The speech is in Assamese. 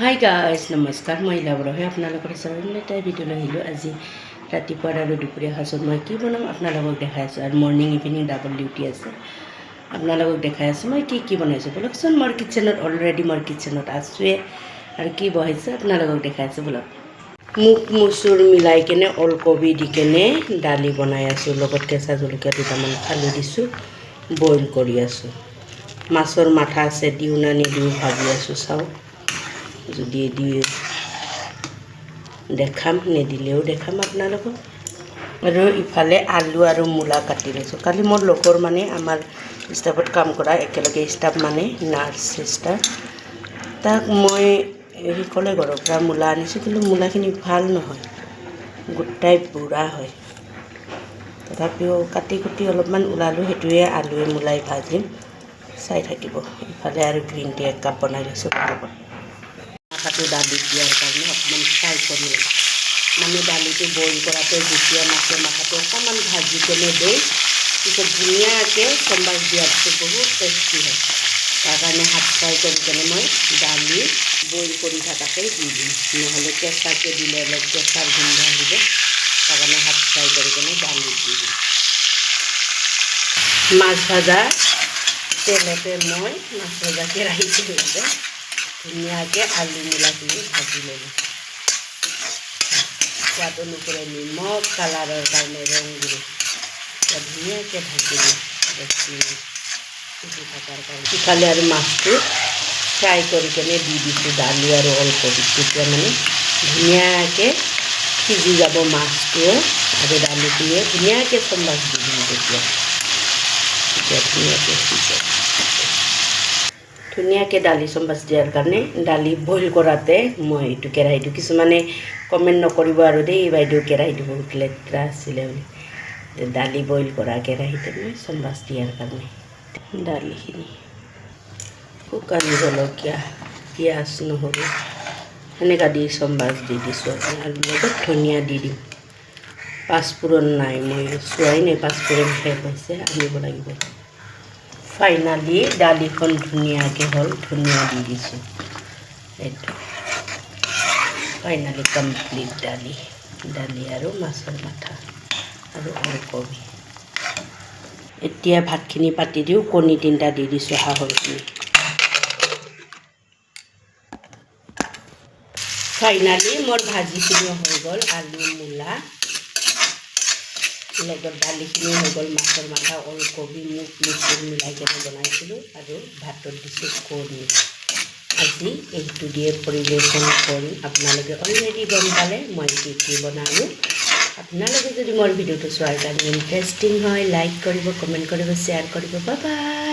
হাই গাইজ নমস্কাৰ মই ইলাবৰহে আপোনালোকৰ ওচৰত এটা ভিডিঅ' লৈ আহিলোঁ। আজি ৰাতিপুৱাৰ আৰু দুপৰীয়া সাঁজত মই কি বনাম আপোনালোকক দেখাই আছোঁ। আৰু মৰ্ণিং ইভিনিং ডাবল ডিউটি আছে, আপোনালোকক দেখাই আছোঁ মই কি বনাইছোঁ। বলকচোন মোৰ কিটচেনত অলৰেডি মোৰ কিটচেনত আছোঁৱে আৰু কি বহাইছোঁ আপোনালোকক দেখাই আছোঁ বলক। মুগ মচুৰ মিলাই কেনে ওলকবি দি কেনে দালি বনাই আছোঁ, লগত কেঁচা জলকীয়া দুটামান ফালি দিছোঁ, বইল কৰি আছোঁ। মাছৰ মাথা আছে, দিওঁ না নিদিওঁ ভাবি আছোঁ, চাওঁ যদি দিওঁ দেখাম, নিদিলেও দেখাম আপোনালোকক। আৰু ইফালে আলু আৰু মূলা কাটি লৈছোঁ। কালি মোৰ লগৰ মানে আমাৰ ষ্টাফত কাম কৰা একেলগে ষ্টাফ মানে নাৰ্ছ ষ্টাফ, তাক মই সি ক'লে ঘৰৰ পৰা মূলা আনিছোঁ, কিন্তু মূলাখিনি ভাল নহয়, গোটাই বুঢ়া হয়। তথাপিও কাটি কুটি অলপমান ওলালোঁ, সেইটোৱে আলুৱে মূলাই ভাজিম, চাই থাকিব। ইফালে আৰু গ্ৰীণ টি এক কাপ বনাই লৈছোঁ। মাথাটো দালিত দিয়াৰ কাৰণে অকণমান ফ্ৰাই কৰি লওঁ, মানে দালিটো বইল কৰাতে যেতিয়া মাছৰ মাথাটো অকণমান ভাজি কেনে দেই, পিছত ধুনীয়াকৈ চম্বাৰ দিয়াৰ পিছত বহুত টেষ্টি হয়। তাৰ কাৰণে হাত ফ্ৰাই কৰি কেনে মই দালি বইল কৰি থকাতেই দি দিম, নহ'লে কেঁচাকৈ দিলে অলপ কেঁচাৰ গোন্ধ আহিব। তাৰ কাৰণে হাত ফ্ৰাই কৰি কেনে দালিত দি দিম। মাছ ভাজা তেলতে মই মাছ ভজা কেৰাহীটো লওঁতে ধুনীয়াকৈ আলু মূলাখিনি ভাজি ল'লোঁ। সোৱাদ অনুসৰি নিমখ, কালাৰৰ কাৰণে ৰং দিলোঁ, ধুনীয়াকৈ ভাজি দিওঁ সিজি থকাৰ কাৰণে। ইফালে আৰু মাছটো ফ্ৰাই কৰি কেনে দি দিছোঁ দালি আৰু ওলকবি, তেতিয়া মানে ধুনীয়াকৈ সিজি যাব মাছটোও আৰু দালিখিনিয়ে ধুনীয়াকৈ চম্ভাৰ দি দিম। তেতিয়া ধুনীয়াকৈ সিজে। ধুনীয়াকৈ দালি চম্বাছ দিয়াৰ কাৰণে দালি বইল কৰাতে মই এইটো কেৰাহীটো, কিছুমানে কমেণ্ট নকৰিব আৰু দেই বাইদেউ কেৰাহীটো বহুত লেতেৰা আছিলে বুলি, দালি বইল কৰা কেৰাহীতে মই চম্বাছ দিয়াৰ কাৰণে দালিখিনি শুকান জলকীয়া, পিঁয়াজ, নহৰু সেনেকুৱা দি চম্বাছ দি দিছোঁ। আৰু লগত ধনিয়া দি দিম। পাঁচফোৰণ নাই, মই চোৱাই নাই, পাঁচফোৰণ শেষ হৈছে, আনিব লাগিব। ফাইনালি দালিখন ধুনীয়াকৈ হ'ল, ধনিয়া দি দিছোঁ। এইটো ফাইনালি কমপ্লিট দালি আৰু মাছৰ মাথা আৰু ওলকবি। এতিয়া ভাতখিনি পাতি দিওঁ, কণী 3টা দি দিছোঁ, হাঁহৰ কণী। ফাইনালি মোৰ ভাজিখিনিও হৈ গ'ল, আলু মূলা লগত দালিখিনি হৈ গ'ল, মাছৰ মাথা ওলকবি মুগ মচুৰ মিলাই কেনে বনাইছিলোঁ, আৰু ভাতত দিছোঁ কণী। আজি এইটো দিয়ে পৰিৱেশন কৰিম। আপোনালোকে অলৰেডি গম পালে মই কি বনালোঁ। আপোনালোকে যদি মোৰ ভিডিঅ'টো চোৱাৰ কাৰণে ইণ্টাৰেষ্টিং হয়, লাইক কৰিব, কমেণ্ট কৰিব, শ্বেয়াৰ কৰিব। Bye bye.